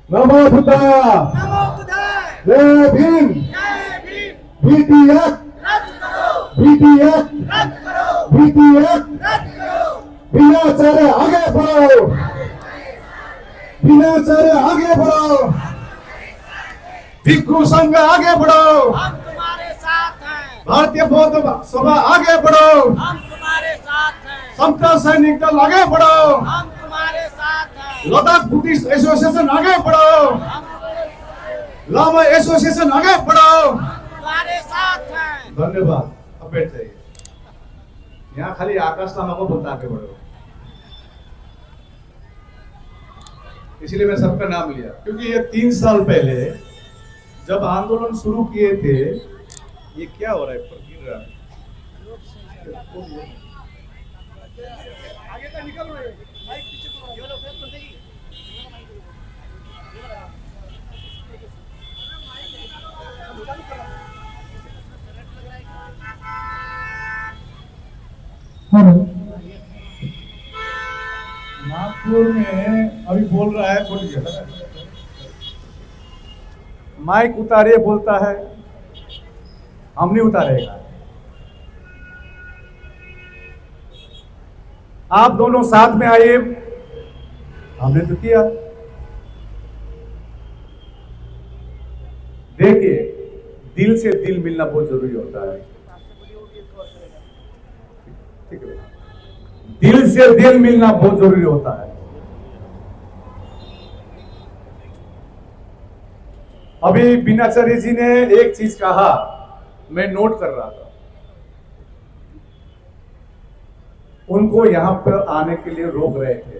नमो बुद्धाय, नमो बुद्धाय, जय भीम, जय भीम, बीटीएस, रद्द करो, बीटीएस, रद्द करो, बीटीएस, रद्द करो, बिना चले आगे बढ़ो, बिना चले आगे बढ़ो, भिक्षु संघ आगे बढ़ो, हम तुम्हारे साथ हैं, भारतीय बौद्ध सभा आगे बढ़ो, हम तुम्हारे साथ हैं, समता सैनिक दल आगे बढ़ो, हम तुम्हारे साथ हैं, लद्दाख बुद्धिस्ट एसोसिएशन आगे बढ़ो, हम लामा एसोसिएशन आगे बढ़ो। तुम्हारे साथ हैं। धन्यवाद। अब बैठ जाइए। यहाँ खाली आकाश लामा को बोलता आगे बढ़ो, इसलिए मैं सबका नाम लिया, क्योंकि ये 3 साल पहले जब आंदोलन शुरू किए थे, ये क्या हो रहा है, पर गिर रहा है, आगे का निकल रहे माइक पीछे को ये लोग फेंक देगी। नागपुर में अभी बोल रहा है, बोलिए। माइक उतारिए बोलता है, हम नहीं उतारेगा। आप दोनों साथ में आइए, हमने तो किया। देखिए, दिल से दिल मिलना बहुत जरूरी होता है, ठीक है? दिल से दिल मिलना बहुत जरूरी होता है। अभी बीनाचार्य जी ने एक चीज कहा, मैं नोट कर रहा था। उनको यहां पर आने के लिए रोक रहे थे,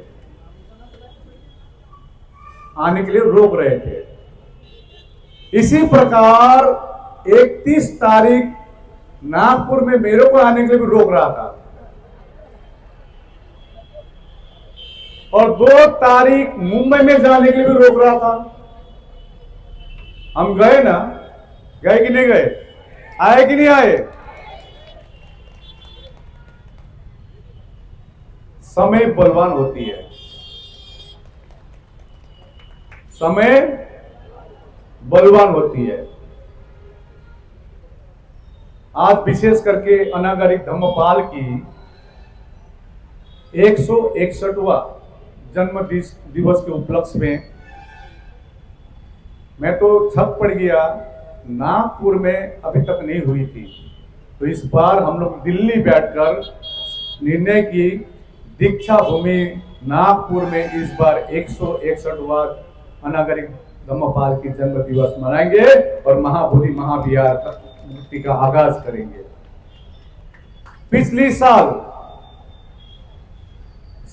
आने के लिए रोक रहे थे। इसी प्रकार 31 तारीख नागपुर में मेरे को आने के लिए भी रोक रहा था, और 2 तारीख मुंबई में जाने के लिए भी रोक रहा था। हम गए ना, गए कि नहीं गए, आए कि नहीं आए? समय बलवान होती है, समय बलवान होती है। आज विशेष करके अनागरिक धम्मपाल की 161वां जन्म दिवस के उपलक्ष्य में मैं तो छत पड़ गया। नागपुर में अभी तक नहीं हुई थी, तो इस बार हम लोग दिल्ली बैठकर निर्णय की, दीक्षा भूमि नागपुर में इस बार 161वां अनागरिक धम्मपाल की जन्म दिवस मनाएंगे और महाबोधि महाविहार मूर्ति का आगाज करेंगे। पिछली साल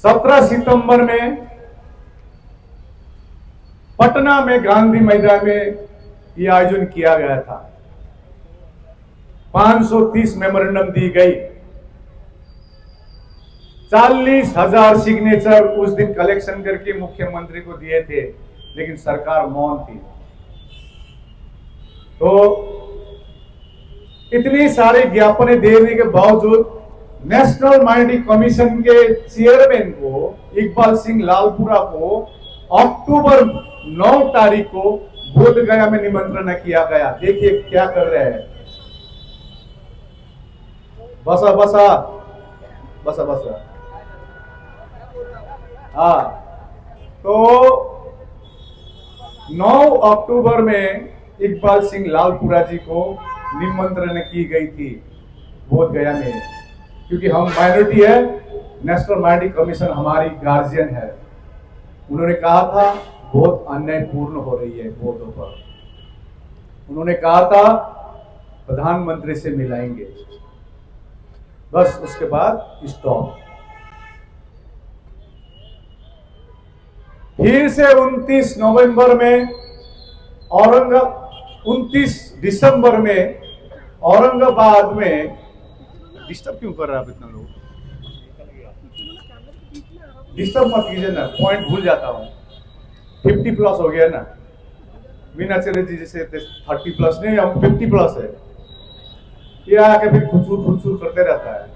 17 सितंबर में पटना में गांधी मैदान में यह आयोजन किया गया था। 530 मेमोरेंडम दी गई, 40,000 सिग्नेचर उस दिन कलेक्शन करके मुख्यमंत्री को दिए थे, लेकिन सरकार मौन थी। तो इतनी सारे ज्ञापनें देने के बावजूद नेशनल माइनॉरिटी कमीशन के चेयरमैन को, इकबाल सिंह लालपुरा को, अक्टूबर 9 तारीख को बोध गया में निमंत्रण किया गया। देखिए क्या कर रहे हैं। बसा बसा बसा बसा। हाँ, तो 9 अक्टूबर में इकबाल सिंह लालपुरा जी को निमंत्रण की गई थी बोध गया में, क्योंकि हम माइनॉरिटी है, नेशनल माइनॉरिटी कमीशन हमारी गार्जियन है। उन्होंने कहा था बहुत अन्यायपूर्ण हो रही है बौद्धों पर। उन्होंने कहा था प्रधानमंत्री से मिलाएंगे, बस उसके बाद स्टॉप। फिर से 29 नवंबर में 29 दिसंबर में औरंगाबाद में, डिस्टर्ब क्यों कर रहा है इतना लोग? डिस्टर्ब मत कीजिए ना, पॉइंट भूल जाता हूं। 50 प्लस हो गया ना, बीनाचार्य जी जैसे 30 प्लस नहीं, हम 50 प्लस है। ये आके फिर खुचूर करते रहता है,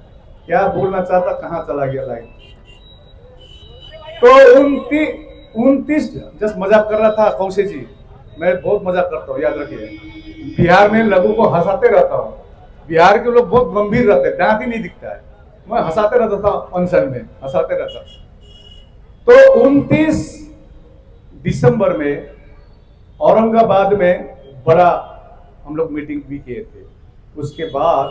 क्या बोलना चाहता कहां चला गया लाइन। तो 29 जस्ट मजाक कर रहा था कौशे जी, मैं बहुत मजाक करता हूँ, याद रखिए। बिहार में लघु को हंसाते रहता हूँ। बिहार के लोग बहुत गंभीर रहते हैं, दांत ही नहीं दिखता है। मैं हंसाते रहता था अनशन में, हंसाते रहता। तो 29 दिसंबर में औरंगाबाद में बड़ा हम लोग मीटिंग भी किए थे। उसके बाद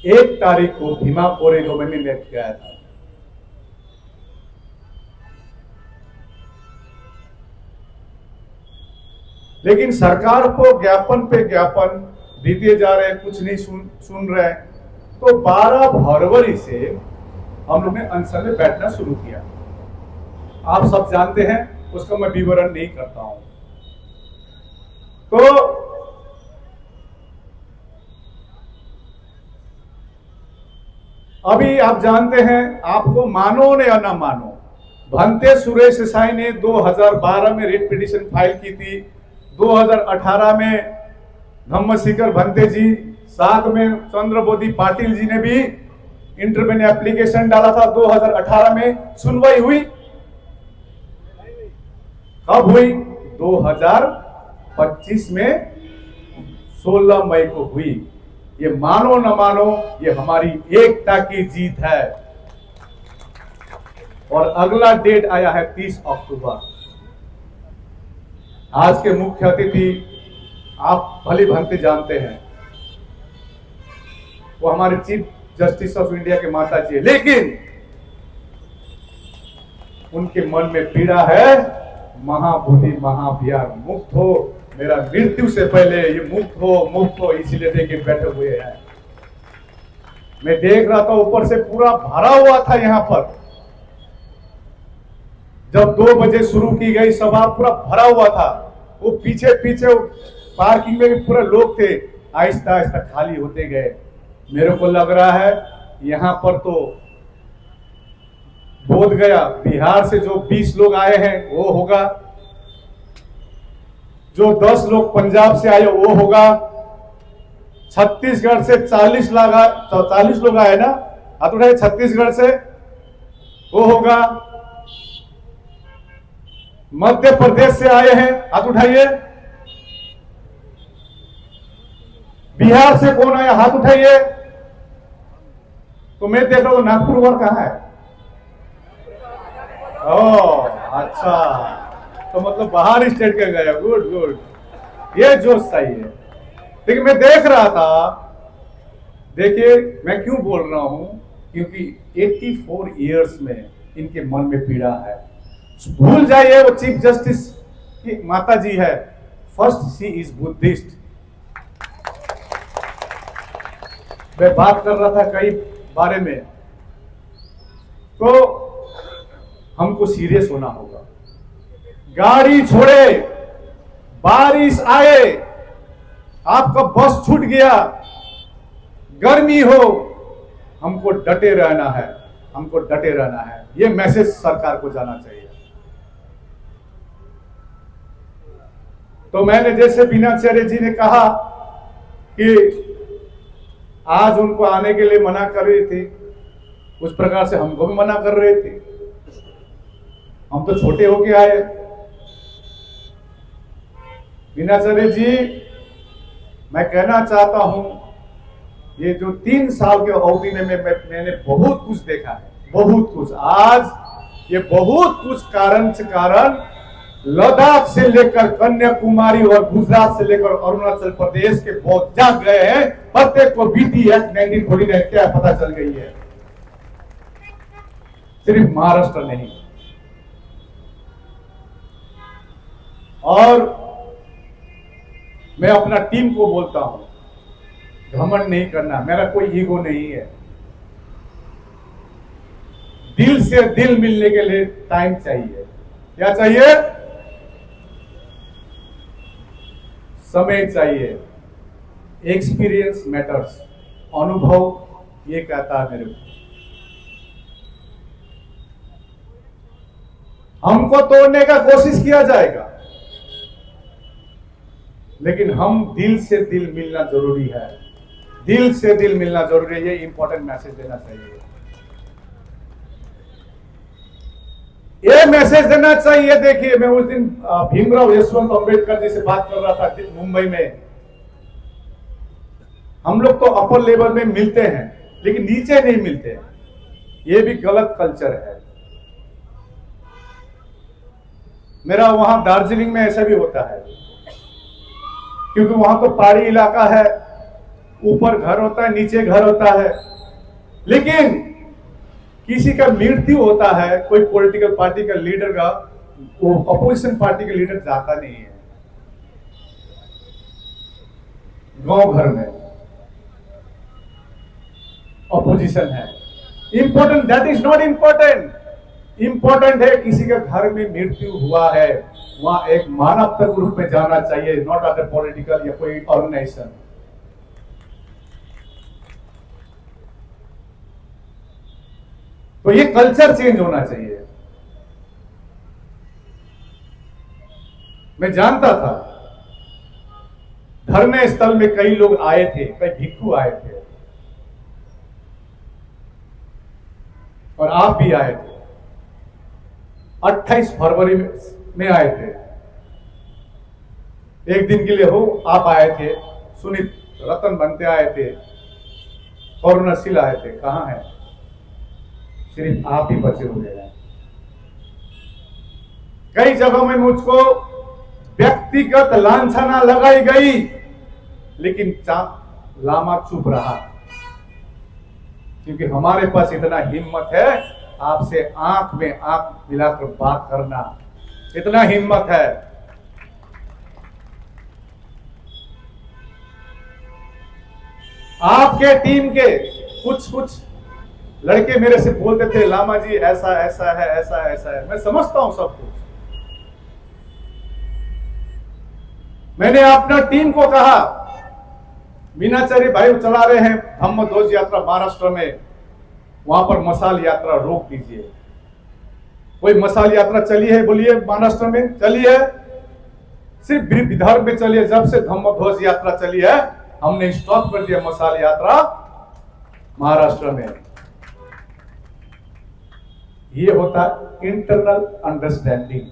1 तारीख को भीमा कोरेगांव में मैं गया था। लेकिन सरकार को ज्ञापन पे ज्ञापन देते जा रहे हैं, कुछ नहीं सुन रहे हैं। तो 12 फरवरी से हम लोग ने अनशन में बैठना शुरू किया। आप सब जानते हैं, उसका मैं विवरण नहीं करता हूं। तो अभी आप जानते हैं, आपको मानो या ना मानो, भंते सुरेश साई ने 2012 में रिट पिटीशन फाइल की थी। 2018 में धम्मशेखर भंते जी, साथ में चंद्रबोधी पाटिल जी ने भी इंटरवेन एप्लीकेशन डाला था। 2018 में सुनवाई हुई, कब हुई? 2025 में 16 मई को हुई। ये मानो न मानो, ये हमारी एकता की जीत है। और अगला डेट आया है 30 अक्टूबर। आज के मुख्य अतिथि आप भली भांति जानते हैं, वो हमारे चीफ जस्टिस ऑफ इंडिया के माता जी है। लेकिन उनके मन में पीड़ा है, महाबोधि महाभियान मुक्त हो, मेरा मृत्यु से पहले ये मुक्त हो, इसीलिए लेके बैठे हुए हैं। मैं देख रहा था, ऊपर से पूरा भरा हुआ था। यहां पर जब 2 बजे शुरू की गई सभा, पूरा भरा हुआ था। वो पीछे पार्किंग में भी पूरे लोग थे। आहिस्ता आहिस्ता खाली होते गए। मेरे को लग रहा है यहां पर तो बोध गया बिहार से जो 20 लोग आए हैं वो होगा, जो 10 लोग पंजाब से आए वो होगा, छत्तीसगढ़ से 40 लोग आए ना, हाथ उठाइए। छत्तीसगढ़ से वो होगा, मध्य प्रदेश से आए हैं, हाथ उठाइए। बिहार से कौन आया, हाथ उठाइए। तो मैं देख रहा हूं नागपुर वर कहां है? ओह अच्छा, तो मतलब बाहर स्टेट के गए। गुड, ये जोश सही है। लेकिन मैं देख रहा था, देखिए मैं क्यों बोल रहा हूं, क्योंकि 84 इयर्स में इनके मन में पीड़ा है। भूल जाइए वो चीफ जस्टिस की माता जी है। First she is Buddhist. मैं बात कर रहा था कई बारे में, तो हमको सीरियस होना होगा। गाड़ी छोड़े, बारिश आए, आपका बस छूट गया, गर्मी हो, हमको डटे रहना है, हमको डटे रहना है। यह मैसेज सरकार को जाना चाहिए। तो मैंने जैसे बीनाचार्य जी ने कहा कि आज उनको आने के लिए मना कर रही थी, उस प्रकार से हमको भी मना कर रहे थे। हम तो छोटे होके आए। बीनाचार्य जी, मैं कहना चाहता हूं, ये जो 3 साल के अवधि में मैंने बहुत कुछ देखा है, बहुत कुछ। आज ये बहुत कुछ कारण लद्दाख से लेकर कन्याकुमारी और गुजरात से लेकर अरुणाचल प्रदेश के बहुत जाग गए हैं। प्रत्येक को बीटी एक्ट 1949 क्या पता चल गई है। सिर्फ महाराष्ट्र नहीं। और मैं अपना टीम को बोलता हूं, घमंड नहीं करना, मेरा कोई ईगो नहीं है। दिल से दिल मिलने के लिए टाइम चाहिए। क्या चाहिए? समय चाहिए। Experience matters. अनुभव ये कहता है मेरे को। हमको तोड़ने का कोशिश किया जाएगा, लेकिन हम दिल से दिल मिलना जरूरी है। दिल से दिल मिलना जरूरी है। ये इंपॉर्टेंट मैसेज देना चाहिए। ये मैसेज देना चाहिए। देखिए, मैं उस दिन भीमराव यशवंत अंबेडकर जी से बात कर रहा था मुंबई में। हम लोग तो अपर लेवल में मिलते हैं लेकिन नीचे नहीं मिलते हैं, ये भी गलत कल्चर है। मेरा वहां दार्जिलिंग में ऐसा भी होता है, क्योंकि वहां तो पहाड़ी इलाका है, ऊपर घर होता है, नीचे घर होता है। लेकिन किसी का मृत्यु होता है, कोई पॉलिटिकल पार्टी का लीडर का, वो अपोजिशन पार्टी का लीडर जाता नहीं है गांव घर में। अपोजिशन है important, that is not important. Important है किसी के घर में मृत्यु हुआ है, वहां एक मानवता के रूप में जाना चाहिए, नॉट एट ए पॉलिटिकल या कोई ऑर्गेनाइजेशन। तो ये कल्चर चेंज होना चाहिए। मैं जानता था धरने स्थल में कई लोग आए थे, कई भिक्षु आए थे, और आप भी आए थे। 28 फरवरी में आए थे, एक दिन के लिए हो, आप आए थे, सुनीत रतन बनते आए थे, करुणाशील आए थे। कहां है? सिर्फ आप ही बचे हुए हैं। कई जगहों में मुझको व्यक्तिगत लांछना लगाई गई, लेकिन लामा चुप रहा, क्योंकि हमारे पास इतना हिम्मत है आपसे आंख में आंख मिलाकर बात करना, इतना हिम्मत है। आपके टीम के कुछ लड़के मेरे से बोलते थे, लामा जी ऐसा ऐसा है, ऐसा ऐसा है। मैं समझता हूं सब कुछ। मैंने अपना टीम को कहा, मीनाचारी भाई चला रहे हैं धम्म ध्वज यात्रा महाराष्ट्र में, वहां पर मशाल यात्रा रोक दीजिए। कोई मशाल यात्रा चली है? बोलिए, महाराष्ट्र में चली है? सिर्फ विदर्भ में चली है। जब से धम्म ध्वज यात्रा चली है, हमने स्टॉप कर दिया मशाल यात्रा महाराष्ट्र में। ये होता इंटरनल अंडरस्टैंडिंग।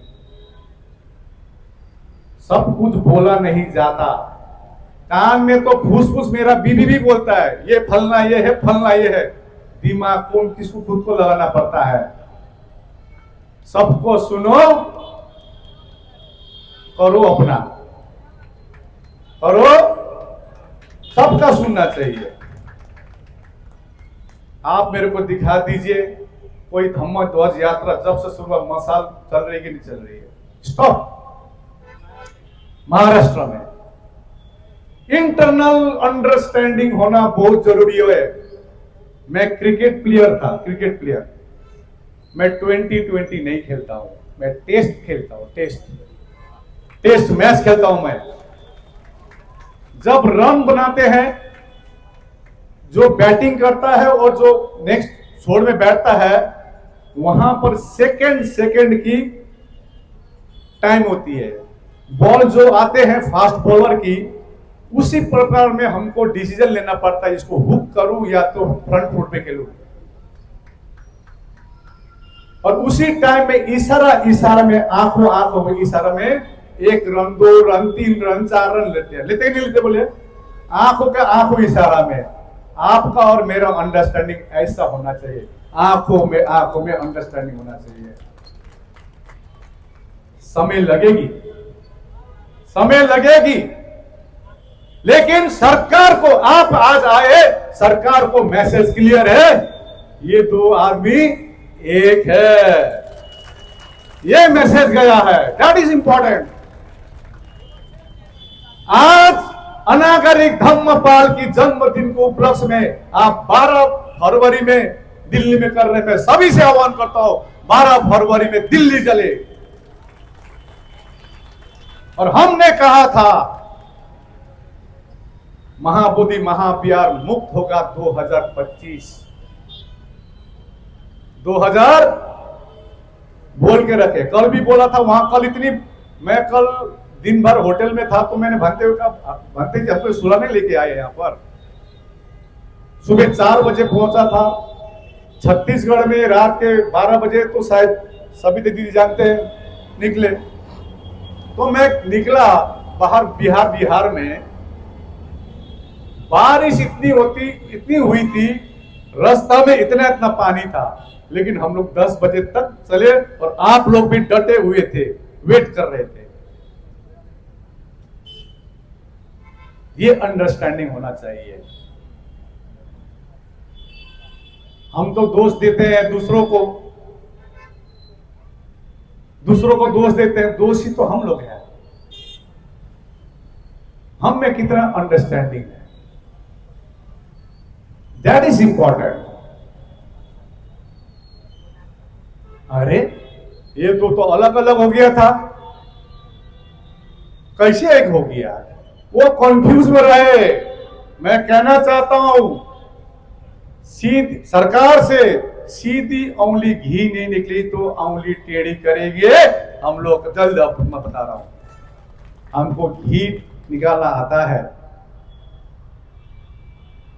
सब कुछ बोला नहीं जाता, कान में तो फूस मेरा बीबी भी बोलता है, ये फलना ये है, फलना ये है। दिमाग कौन किसको खुद को लगाना पड़ता है। सबको सुनो, करो अपना, करो, सबका सुनना चाहिए। आप मेरे को दिखा दीजिए कोई धम्म ध्वज यात्रा जब से सुबह मशाल चल रही है कि नहीं चल रही है? स्टॉप। महाराष्ट्र में इंटरनल अंडरस्टैंडिंग होना बहुत जरूरी है। मैं क्रिकेट प्लेयर था, क्रिकेट प्लेयर। मैं 2020 नहीं खेलता हूं, मैं टेस्ट खेलता हूं, टेस्ट मैच खेलता हूं मैं। जब रन बनाते हैं, जो बैटिंग करता है और जो नेक्स्ट छोड़ में बैठता है, वहां पर सेकंड की टाइम होती है। बॉल जो आते हैं फास्ट बॉलर की, उसी प्रकार में हमको डिसीजन लेना पड़ता है, इसको हुक करूं या तो फ्रंट फुट पे खेलूं। और उसी टाइम में इशारा में, आंखों में इशारा में 1 रन 2 रन 3 रन 4 रन लेते हैं। लेते नहीं लेते? बोले, आंखों इशारा में। आपका और मेरा अंडरस्टैंडिंग ऐसा होना चाहिए, आंखों में अंडरस्टैंडिंग होना चाहिए। समय लगेगी, लेकिन सरकार को, आप आज आए, सरकार को मैसेज क्लियर है, ये 2 आदमी एक है, ये मैसेज गया है। That is important. आज अनागरिक धम्मपाल की जन्मदिन को उपलक्ष्य में आप 12 फरवरी में दिल्ली में कर रहे हैं। मैं सभी से आह्वान करता हूं, 12 फरवरी में दिल्ली चले। और हमने कहा था महाबोधि महाबिहार मुक्त होगा 2025। 2000 बोल के रखे। कल भी बोला था वहां। मैं कल दिन भर होटल में था, तो मैंने भंते जी हमको सुला नहीं लेके आए यहां पर। सुबह 4 बजे पहुंचा था छत्तीसगढ़ में, रात के 12 बजे तो शायद सभी दीदी जानते हैं, निकले। तो मैं निकला बाहर, बिहार में बारिश इतनी हुई थी, रास्ता में इतना पानी था, लेकिन हम लोग 10 बजे तक चले और आप लोग भी डटे हुए थे, वेट कर रहे थे। ये अंडरस्टैंडिंग होना चाहिए। हम तो दोष देते हैं दूसरों को दोष देते हैं, दोषी तो हम लोग हैं। हम में कितना अंडरस्टैंडिंग है, दैट इज इंपॉर्टेंट। अरे ये तो अलग अलग हो गया था, कैसे एक हो गया? वो कंफ्यूज में रहे। मैं कहना चाहता हूं, सरकार से सीधी उंगली घी नहीं निकली तो उंगली टेढ़ी करेंगे हम लोग। जल्द अब मैं बता रहा हूं, हमको घी निकालना आता है,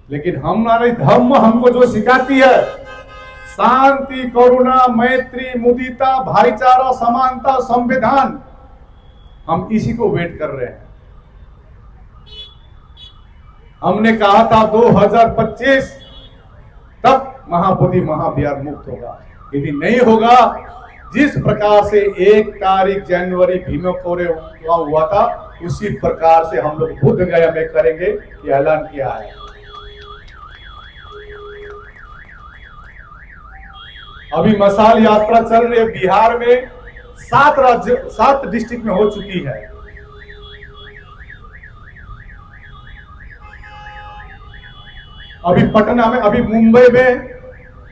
लेकिन हमारे धर्म हमको जो सिखाती है, शांति, करुणा, मैत्री, मुदिता, भाईचारा, समानता, संविधान, हम इसी को वेट कर रहे हैं। हमने कहा था 2025 तक महाबोधि महाविहार मुक्त होगा। यदि नहीं होगा, जिस प्रकार से 1 तारीख जनवरी भीम कोरे हुआ था, उसी प्रकार से हम लोग बुद्ध गया में करेंगे, ये ऐलान किया है। अभी मशाल यात्रा चल रही है बिहार में, 7 डिस्ट्रिक्ट में हो चुकी है। अभी पटना में, अभी मुंबई में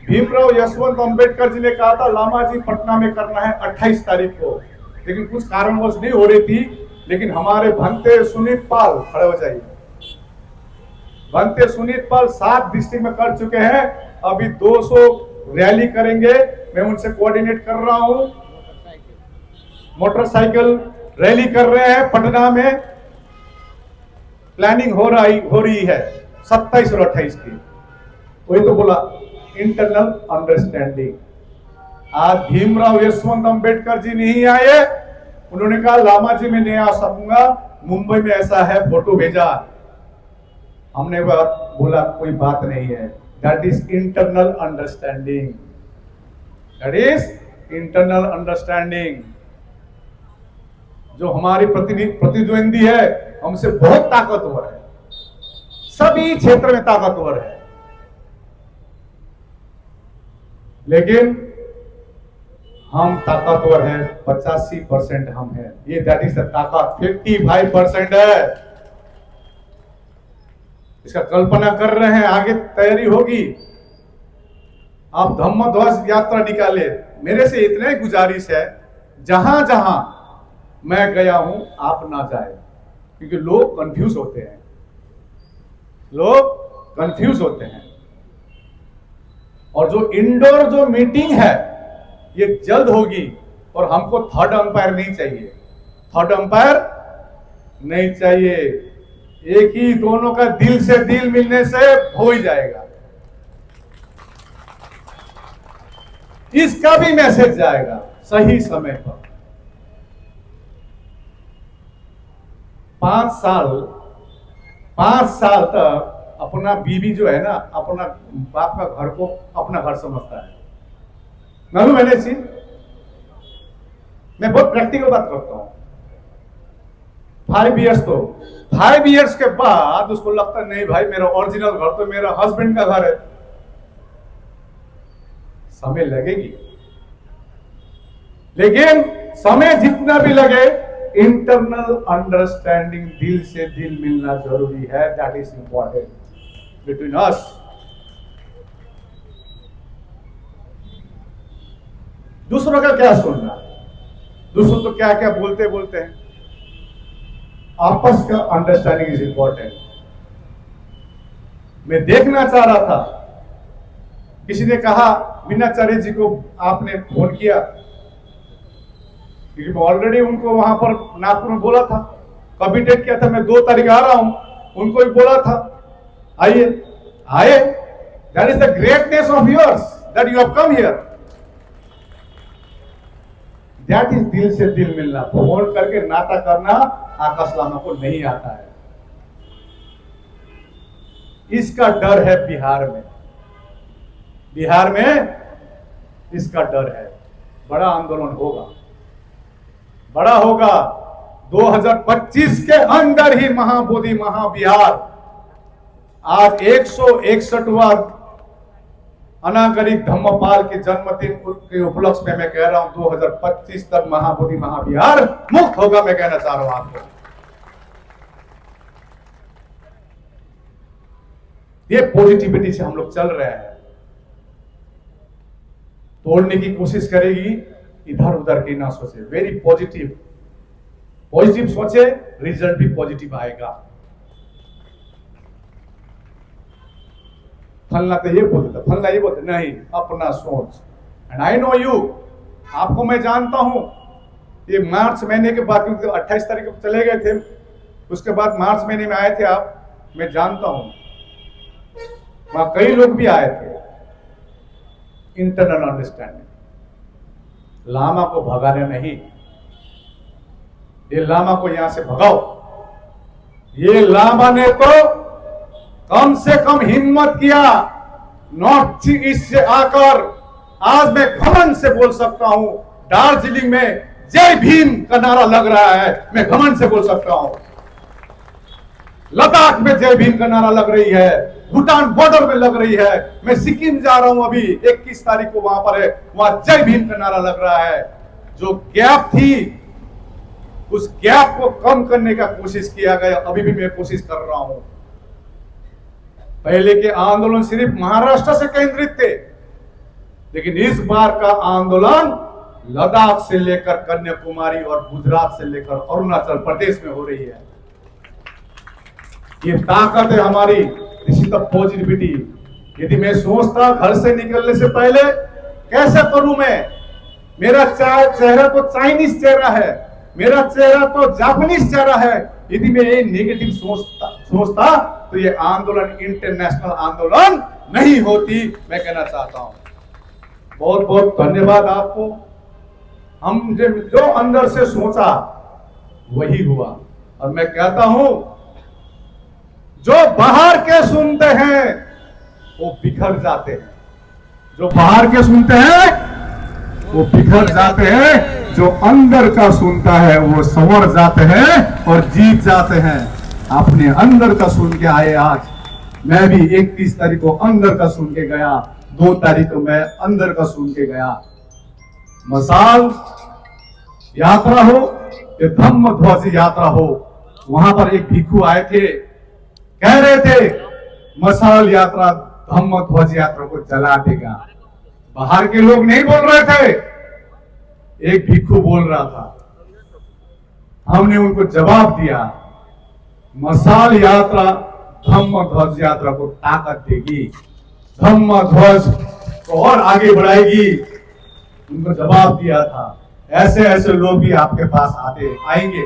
भीमराव यशवंत अंबेडकर जी ने कहा था लामा जी पटना में करना है 28 तारीख को, लेकिन कुछ कारणवश नहीं हो रही थी। लेकिन हमारे भंते सुनीत पाल, खड़े हो जाइए, भंते सुनीत पाल 7 डिस्ट्रिक्ट में कर चुके हैं। अभी 200 रैली करेंगे, मैं उनसे कोऑर्डिनेट कर रहा हूं। मोटरसाइकिल रैली कर रहे हैं पटना में, प्लानिंग हो रही है 27 और 28 की। वही तो बोला, इंटरनल अंडरस्टैंडिंग। आज भीमराव यशवंत अंबेडकर जी नहीं आए, उन्होंने कहा लामा जी मैं नहीं आ सकूंगा, मुंबई में ऐसा है, फोटो भेजा। हमने बोला कोई बात नहीं है, that is internal understanding, that is internal understanding. जो हमारी प्रतिद्वंदी है हमसे बहुत ताकतवर है, सभी क्षेत्र में ताकतवर है, लेकिन हम ताकतवर हैं 85% हम हैं। ये दैट इज द ताकत, 55% है। इसका कल्पना कर रहे हैं, आगे तैयारी होगी। आप धम्म ध्वज यात्रा निकाले। मेरे से इतना ही गुजारिश है, जहां जहां मैं गया हूं आप ना जाए, क्योंकि लोग कंफ्यूज होते हैं, और जो इंडोर जो मीटिंग है ये जल्द होगी, और हमको थर्ड अंपायर नहीं चाहिए। एक ही, दोनों का दिल से दिल मिलने से हो ही जाएगा। इसका भी मैसेज जाएगा सही समय पर। 5 साल तक अपना बीवी जो है ना, अपना बाप का घर को अपना घर समझता है। मालूम है ना चीज, मैं बहुत प्रैक्टिकल बात करता हूं। 5 इयर्स के बाद उसको लगता है नहीं भाई, मेरा ओरिजिनल घर तो मेरा हस्बैंड का घर है। समय लगेगी, लेकिन समय जितना भी लगे, इंटरनल अंडरस्टैंडिंग, दिल से दिल मिलना जरूरी है। That is important between us. दूसरों का क्या सुनना, दूसरों तो क्या क्या बोलते हैं। आपस का अंडरस्टैंडिंग इज इंपॉर्टेंट। मैं देखना चाह रहा था, किसी ने कहा मीनाचार्य जी को आपने फोन किया, क्योंकि मैं ऑलरेडी उनको वहां पर नागपुर में बोला था, कमिटेड किया था, मैं 2 तारीख आ रहा हूं, उनको भी बोला था आइए। That is the greatness of yours that you have come here. That is दिल से दिल मिलना। फोन करके नाता करना आकाश लामा को नहीं आता है। इसका डर है बिहार में। बिहार में इसका डर है। बड़ा आंदोलन होगा, बड़ा होगा। 2025 के अंदर ही महाबोधि महाबिहार। आज 161वां अनागरिक धम्मपाल के जन्मदिन के उपलक्ष्य में मैं कह रहा हूं 2025 तक महाबोधि महाबिहार मुक्त होगा। मैं कहना चाह रहा हूं आपको, ये पॉजिटिविटी से हम लोग चल रहे हैं। तोड़ने की कोशिश करेगी, इधर उधर की ना सोचे। वेरी पॉजिटिव, पॉजिटिव सोचे, रिजल्ट भी पॉजिटिव आएगा। फलना तो ये बोलता, फलना ये बोलते, नहीं, अपना सोच। एंड आई नो यू, आपको मैं जानता हूं। ये मार्च महीने के बाद, क्योंकि 28 तारीख को चले गए थे, उसके बाद मार्च महीने में आए थे आप, मैं जानता हूं वहां कई लोग भी आए थे। इंटरनल अंडरस्टैंडिंग, लामा को भगाने नहीं, ये लामा को यहां से भगाओ। ये लामा ने तो कम से कम हिम्मत किया नॉर्थ ईस्ट से आकर। आज मैं घमंड से बोल सकता हूं, दार्जिलिंग में जय भीम का नारा लग रहा है, मैं घमंड से बोल सकता हूं। लद्दाख में जय भीम का नारा लग रही है, भूटान बॉर्डर में लग रही है। मैं सिक्किम जा रहा हूं अभी, 21 तारीख को वहां पर है, वहां जय भीम का नारा लग रहा है। जो गैप थी, उस गैप को कम करने का कोशिश किया गया। अभी भी मैं कोशिश कर रहा हूं। पहले के आंदोलन सिर्फ महाराष्ट्र से केंद्रित थे, लेकिन इस बार का आंदोलन लद्दाख से लेकर कन्याकुमारी और गुजरात से लेकर अरुणाचल प्रदेश में हो रही है। ये ताकत है हमारी, दिस इज द पॉजिटिविटी। यदि मैं सोचता घर से निकलने से पहले कैसे करूं मैं, मेरा चेहरा तो चाइनीज चेहरा है, मेरा चेहरा तो जापानीज चेहरा है, यदि मैं ये नेगेटिव सोचता तो ये आंदोलन इंटरनेशनल आंदोलन नहीं होती। मैं कहना चाहता हूं बहुत बहुत धन्यवाद आपको। हम जो अंदर से सोचा वही हुआ। और मैं कहता हूं, जो बाहर के सुनते हैं वो बिखर जाते हैं, जो बाहर के सुनते हैं वो बिखर जाते हैं, जो अंदर का सुनता है वो संवर जाते हैं और जीत जाते हैं। अपने अंदर का सुन के आए आज। मैं भी 31 तारीख को अंदर का सुन के गया, 2 तारीख को मैं अंदर का सुन के गया। मसाल यात्रा हो या धम्म ध्वज यात्रा हो, वहां पर एक भिक्षु आए थे, कह रहे थे मसाल यात्रा धम्म ध्वज यात्रा को जला देगा। बाहर के लोग नहीं बोल रहे थे, एक भिक्षु बोल रहा था। हमने उनको जवाब दिया, मसाल यात्रा धम्म ध्वज यात्रा को ताकत देगी, धम्म ध्वज को और आगे बढ़ाएगी। उनको जवाब दिया था। ऐसे ऐसे लोग भी आपके पास आएंगे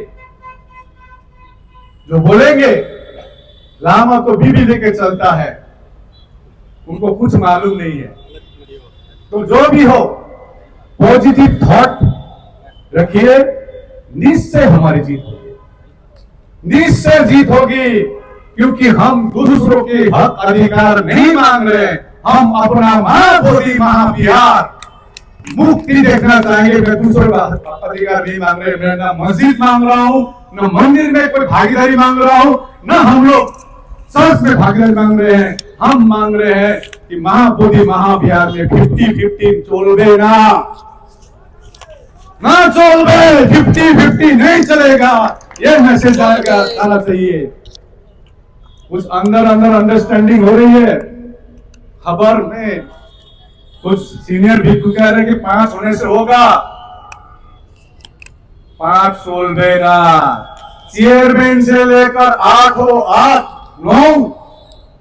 जो बोलेंगे लामा तो बीबी लेके चलता है, उनको कुछ मालूम नहीं है। तो जो भी हो, पॉजिटिव थॉट रखिए, निश्चय हमारी जीत होगी, निश्चय जीत होगी। क्योंकि हम दूसरों के हक अधिकार नहीं मांग रहे, हम अपना महाबोधि महाबिहार मुक्ति देखना चाहेंगे। मैं दूसरों का अधिकार नहीं मांग रहे। मैं ना मस्जिद मांग रहा हूं, न मंदिर में कोई भागीदारी मांग रहा हूं, न हम लोग चर्च में भागीदारी मांग रहे हैं। हम मांग रहे हैं कि महाबोधि महाबिहार में 50-50 चोलबे ना चोलबे, 50-50 नहीं चलेगा। यह मैसेज आना चाहिए। कुछ अंदर अंडरस्टैंडिंग हो रही है। खबर में कुछ सीनियर भिक्षु कह रहे हैं कि 5 होने से होगा। 5 सोलबे ना, चेयरमैन से लेकर 8 हो, 8, 9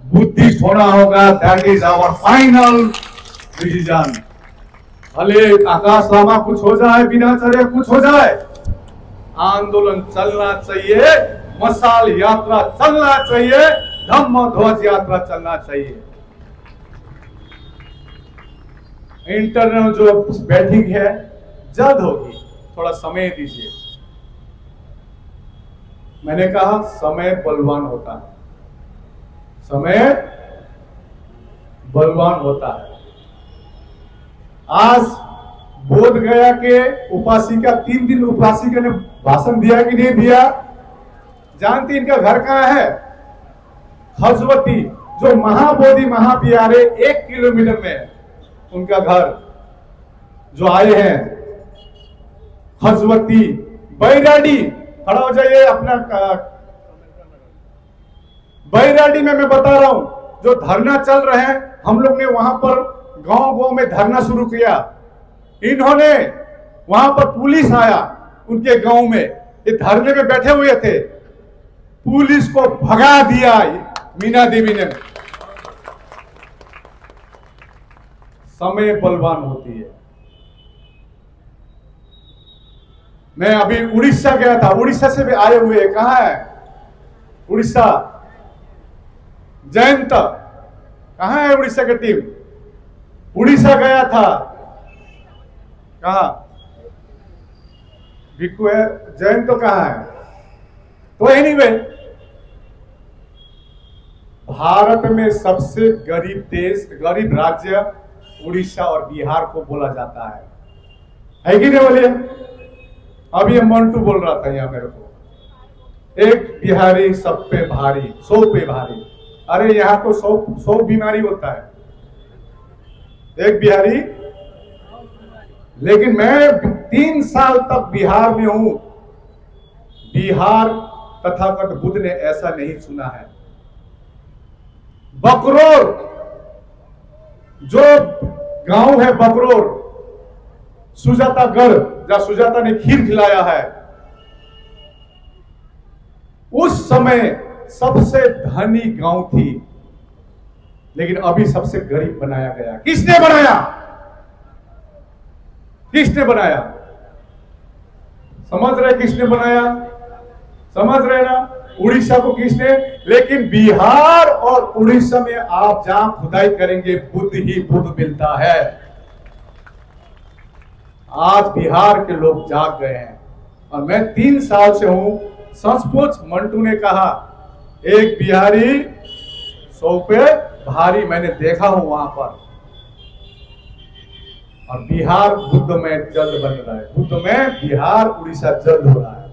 बुद्धिस्ट होना होगा। That is our final decision. भले आकाश लामा कुछ हो जाए, बिना चढ़े कुछ हो जाए, आंदोलन चलना चाहिए, मसाल यात्रा चलना चाहिए, धम्म ध्वज यात्रा चलना चाहिए। इंटरनल जो बैठिंग है जल्द होगी, थोड़ा समय दीजिए। मैंने कहा समय बलवान होता है, समय बलवान होता है। आज बोध गया के उपासिका 3 दिन उपासिका ने भाषण दिया कि नहीं दिया? जानती इनका घर कहां है? खजवती, जो महाबोधि महाविहारे 1 किलोमीटर में है उनका घर। जो आए हैं खजवती, बैराडी, खड़ा हो जाइए अपना। बैराडी में मैं बता रहा हूं, जो धरना चल रहे हैं, हम लोग ने वहां पर गांव गांव में धरना शुरू किया। इन्होंने वहां पर पुलिस आया उनके गांव में, ये धरने में बैठे हुए थे, पुलिस को भगा दिया मीना देवी ने। समय बलवान होती है। मैं अभी उड़ीसा गया था, उड़ीसा से भी आए हुए, कहां है उड़ीसा? जयंत कहां है उड़ीसा की टीम? उड़ीसा गया था, कहा भिक्कू है, जयंत तो कहां है? तो एनीवे, भारत में सबसे गरीब देश, गरीब राज्य उड़ीसा और बिहार को बोला जाता है कि नहीं बोलिए? अब ये मंटू बोल रहा था यहां मेरे को, एक बिहारी सब पे भारी, 100 पे भारी। अरे यहां तो 100 बीमारी होता है, एक बिहारी। लेकिन मैं 3 साल तक बिहार में हूं, बिहार तथागत बुद्ध ने ऐसा नहीं सुना है। बकरोर, जो गांव है बकरोर, सुजातागढ़, जहां सुजाता ने खीर खिलाया है, उस समय सबसे धनी गांव थी, लेकिन अभी सबसे गरीब बनाया गया। किसने बनाया? किसने बनाया? समझ रहे किसने बनाया? समझ रहे ना? उड़ीसा को किसने? लेकिन बिहार और उड़ीसा में आप जहां खुदाई करेंगे बुद्ध ही बुद्ध मिलता है। आज बिहार के लोग जाग गए हैं और मैं 3 साल से हूं। सचमुच मंटू ने कहा एक बिहारी 100 पे भारी, मैंने देखा हूं वहां पर। और बिहार बुद्ध में जल्द बन रहा है, बुद्ध में बिहार उड़ीसा जल्द हो रहा है।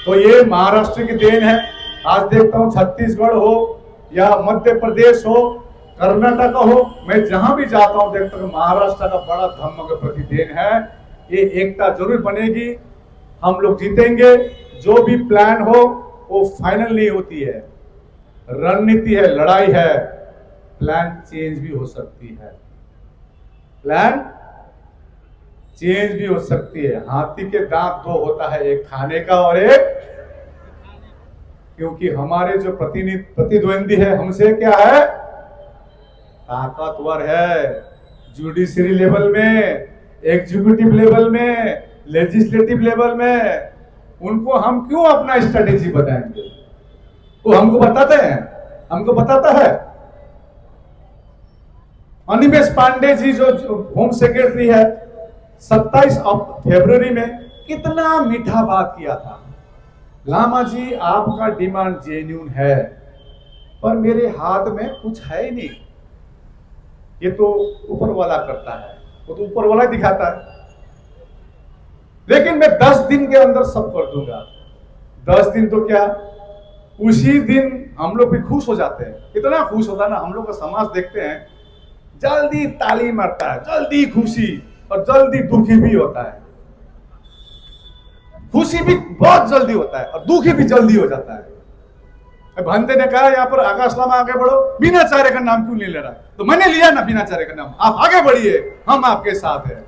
तो ये महाराष्ट्र की देन है। आज देखता हूं छत्तीसगढ़ हो या मध्य प्रदेश हो, कर्नाटक हो, मैं जहां भी जाता हूं देखता हूं महाराष्ट्र का बड़ा धर्म के प्रति देन है। ये एकता जरूर बनेगी, हम लोग जीतेंगे। जो भी प्लान हो वो फाइनल नहीं होती है, रणनीति है, लड़ाई है, प्लान चेंज भी हो सकती है, प्लान चेंज भी हो सकती है। हाथी के दांत 2 होता है, एक खाने का और एक, क्योंकि हमारे जो प्रतिद्वंदी है हमसे क्या है? ताकतवर है। जुडिशरी लेवल में, एग्जीक्यूटिव लेवल में, लेजिस्लेटिव लेवल में, उनको हम क्यों अपना स्ट्रेटेजी बताएंगे? वो हमको बताते हैं, हमको बताता है। अनिमेश पांडे जी जो होम सेक्रेटरी है, 27 फरवरी में कितना मीठा बात किया था। लामा जी आपका डिमांड जेन्युइन है, पर मेरे हाथ में कुछ है ही नहीं, ये तो ऊपर वाला करता है, वो तो ऊपर वाला दिखाता है। लेकिन मैं 10 दिन के अंदर सब कर दूंगा। 10 दिन तो क्या, उसी दिन हम लोग भी खुश हो जाते हैं। इतना खुश होता है ना, हम लोग का समाज देखते हैं जल्दी ताली मारता है, जल्दी खुशी और जल्दी दुखी भी होता है। खुशी भी बहुत जल्दी होता है और दुखी भी जल्दी हो जाता है। भंते ने कहा यहाँ पर आकाश लामा आगे बढ़ो, बिना चारे का नाम क्यों नहीं ले रहा? तो मैंने लिया ना बिना चारे का नाम, आप आगे बढ़िए, हम आपके साथ हैं।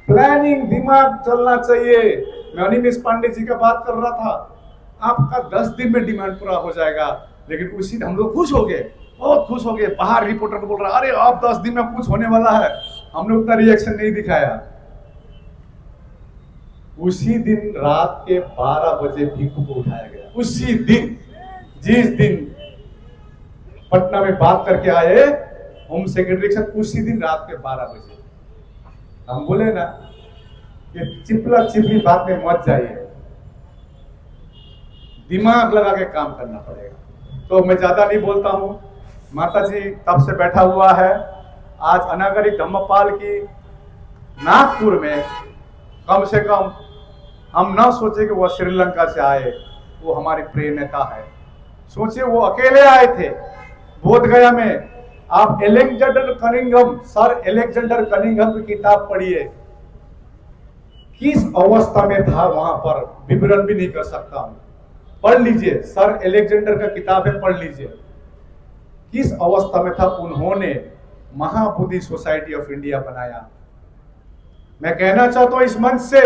प्लानिंग, दिमाग चलना चाहिए। मैं अनिमेश पांडे जी का बात कर रहा था, आपका 10 दिन में डिमांड पूरा हो जाएगा। लेकिन उसी दिन हम लोग खुश हो गए, बहुत खुश हो गए। बाहर रिपोर्टर को बोल रहा, अरे आप 10 दिन में कुछ होने वाला है। हम लोग उतना रिएक्शन नहीं दिखाया। उसी दिन रात के 12 बजे भिक्खू को उठाया गया। उसी दिन, जिस दिन पटना में बात करके आए होम सेक्रेटरी के साथ, उसी दिन रात के 12 बजे। हम बोले ना ये चिपला चिपली बात में मत जाइए, दिमाग लगा के काम करना पड़ेगा। तो मैं ज्यादा नहीं बोलता हूं, माता जी तब से बैठा हुआ है। आज अनागरिक धम्मपाल की नागपुर में कम से कम हम ना सोचे कि वो श्रीलंका से आए, वो हमारे प्रिय नेता है। सोचिए वो अकेले आए थे बोध गया में। आप Alexander Cunningham, sir Alexander Cunningham की किताब पढ़िए, किस अवस्था में था वहां पर, विवरण भी नहीं कर सकता हूं, पढ़ लीजिए, सर एलेक्जेंडर का किताब है, पढ़ लीजिए किस अवस्था में था। उन्होंने महाबोधि सोसाइटी ऑफ इंडिया बनाया। मैं कहना चाहता हूं इस मंच से,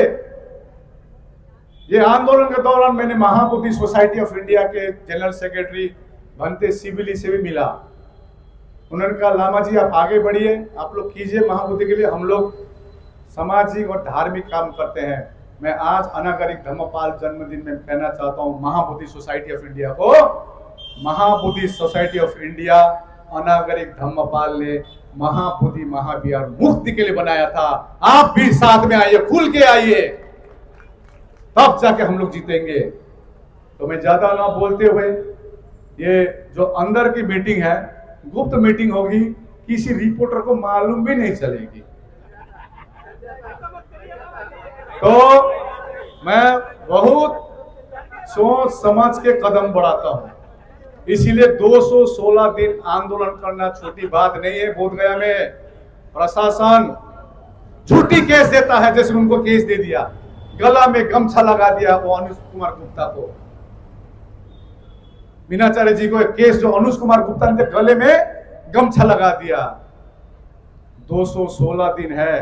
ये आंदोलन के दौरान मैंने महाबोधि सोसाइटी ऑफ इंडिया के जनरल सेक्रेटरी भंते सिबिली से भी मिला। उन्होंने कहा लामा जी आप आगे बढ़िए, आप लोग कीजिए महाबोधि के लिए, हम लोग सामाजिक और धार्मिक काम करते हैं। मैं आज अनागरिक धम्मपाल जन्मदिन में कहना चाहता हूं महाबोधि सोसाइटी ऑफ इंडिया को, Mahabodhi society of India Anagarika Dharmapala ने महाबोधि महाविहार मुक्ति के लिए बनाया था। आप भी साथ में आइए, खुल के आइए, तब जाके हम लोग जीतेंगे। तो मैं ज्यादा ना बोलते हुए, ये जो अंदर की मीटिंग है गुप्त मीटिंग होगी, किसी रिपोर्टर को मालूम भी नहीं चलेगी। तो मैं बहुत सोच समझ के कदम बढ़ाता हूं, इसीलिए 216 दिन आंदोलन करना छोटी बात नहीं है। बोध गया में प्रशासन झूठी केस देता है, जैसे उनको केस दे दिया, गला में गमछा लगा दिया वो अनुज कुमार गुप्ता को, मीनाचार्य जी को एक केस जो अनुज कुमार गुप्ता ने गले में गमछा लगा दिया। 216 दिन है,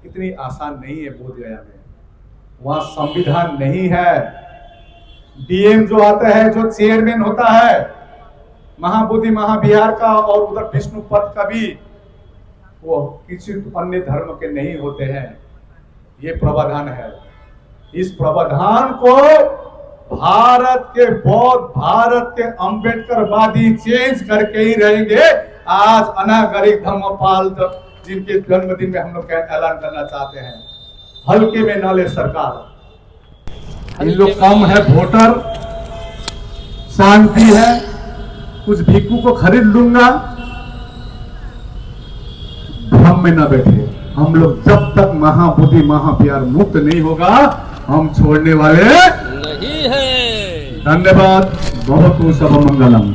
इतनी आसान नहीं है बोध गया में। वहां संविधान नहीं है, डीएम जो आता है, जो चेयरमैन होता है महाबोधि महाविहार का और उधर विष्णुपद का भी, वो किसी अन्य धर्म के नहीं होते हैं। ये प्रावधान है, इस प्रावधान को भारत के बौद्ध, भारत के अंबेडकरवादी चेंज करके ही रहेंगे। आज अनागरिक धम्मपाल जिनके जन्मदिन में हम लोग ऐलान करना चाहते हैं, हल्के में न ले सरकार। इन लोग कम है वोटर, शांति है, कुछ भिक्खू को खरीद लूंगा, भ्रम में न बैठे। हम लोग जब तक महाबोधि महाविहार मुक्त नहीं होगा, हम छोड़ने वाले नहीं है। धन्यवाद, बहुत बहुत शुभ मंगलम।